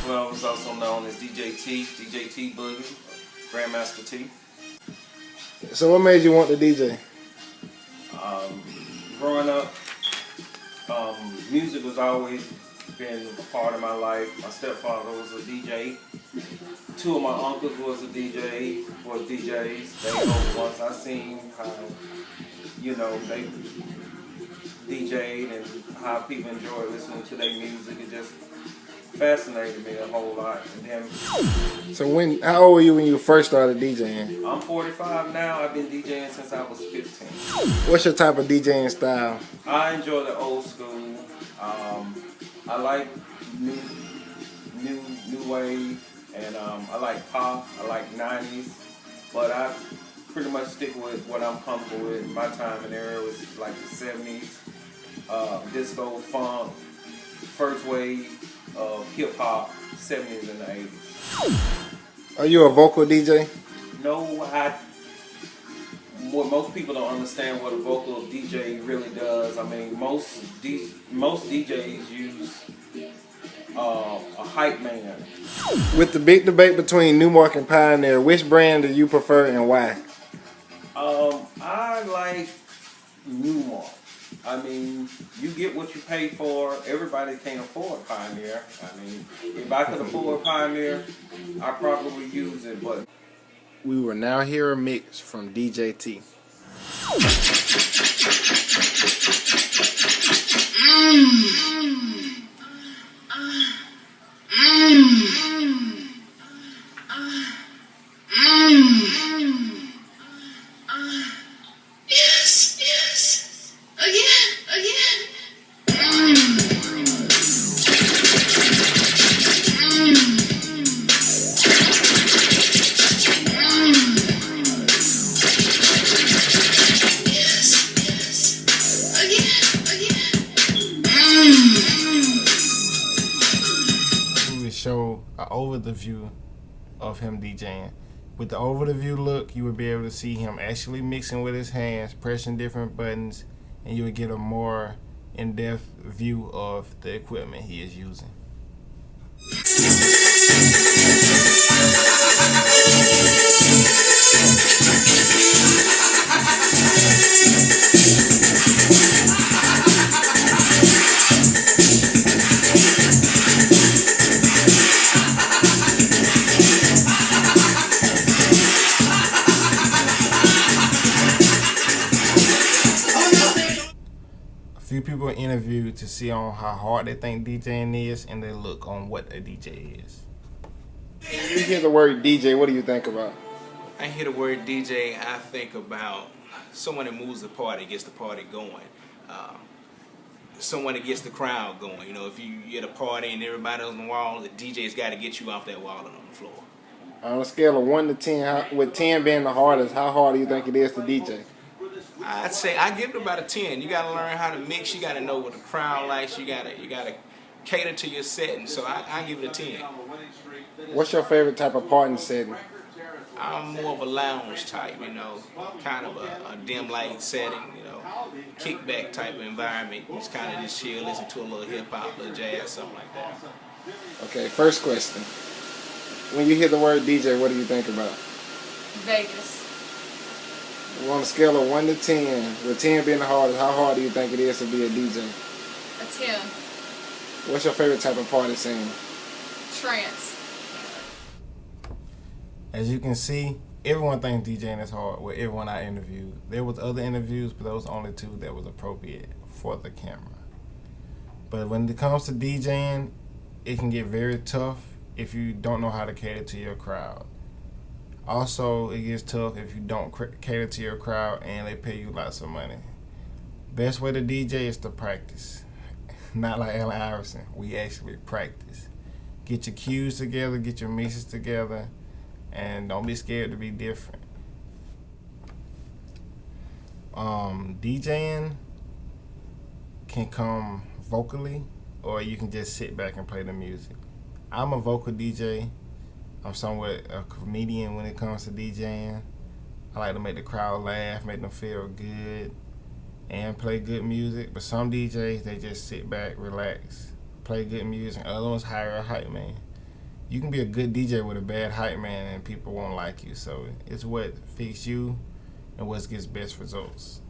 Well, I was also known as DJ T Boogie, Grandmaster T. So what made you want to DJ? Growing up, music has always been a part of my life. My stepfather was a DJ. Two of my uncles was DJs. They know once I seen how, they DJ'd and how people enjoy listening to their music. It just fascinated me a whole lot. And then So how old were you when you first started DJing? I'm 45 now. I've been DJing since I was 15. What's your type of DJing style? I enjoy the old school. I like new wave, and I like pop. I like 90s, but I pretty much stick with what I'm comfortable with. My time and era was like the 70s, disco, funk, first wave of hip hop, 70s and the 80s. Are you a vocal DJ? No, what most people don't understand what a vocal DJ really does. I mean, most DJs use a hype man. With the big debate between Newmark and Pioneer, which brand do you prefer and why? I like Newmark. I mean, you get what you pay for. Everybody can't afford Pioneer. I mean, if I could afford Pioneer, I probably would use it, but We will now hear a mix from DJ T. Show an over the view of him DJing. With the over the view look, you would be able to see him actually mixing with his hands, pressing different buttons, and you would get a more in-depth view of the equipment he is using. Few people interviewed to see on how hard they think DJing is and they look on what a DJ is. When you hear the word DJ, what do you think about? I hear the word DJ, I think about someone that moves the party, gets the party going. Someone that gets the crowd going. You know, if you get a party and everybody's on the wall, the DJ's got to get you off that wall and on the floor. On a scale of 1 to 10, with 10 being the hardest, how hard do you think it is to DJ? I'd say I give it about a 10. You gotta learn how to mix. You gotta know what the crowd likes. You gotta cater to your setting. So I give it a 10. What's your favorite type of party setting? I'm more of a lounge type, kind of a dim light setting, kickback type of environment. Just kind of just chill, listen to a little hip hop, little jazz, something like that. Okay, first question. When you hear the word DJ, what do you think about? Vegas. On a scale of 1 to 10, with 10 being the hardest, how hard do you think it is to be a DJ? A 10. What's your favorite type of party scene? Trance. As you can see, everyone thinks DJing is hard with everyone I interviewed. There was other interviews, but those only two that was appropriate for the camera. But when it comes to DJing, it can get very tough if you don't know how to cater to your crowd. Also, it gets tough if you don't cater to your crowd and they pay you lots of money. Best way to DJ is to practice. Not like Allen Iverson. We actually practice. Get your cues together, get your mixes together, and don't be scared to be different. DJing can come vocally, or you can just sit back and play the music. I'm a vocal DJ. I'm somewhat a comedian when it comes to DJing. I like to make the crowd laugh, make them feel good, and play good music. But some DJs, they just sit back, relax, play good music. Other ones hire a hype man. you can be a good DJ with a bad hype man and people won't like you. So it's what fits you and what gets best results.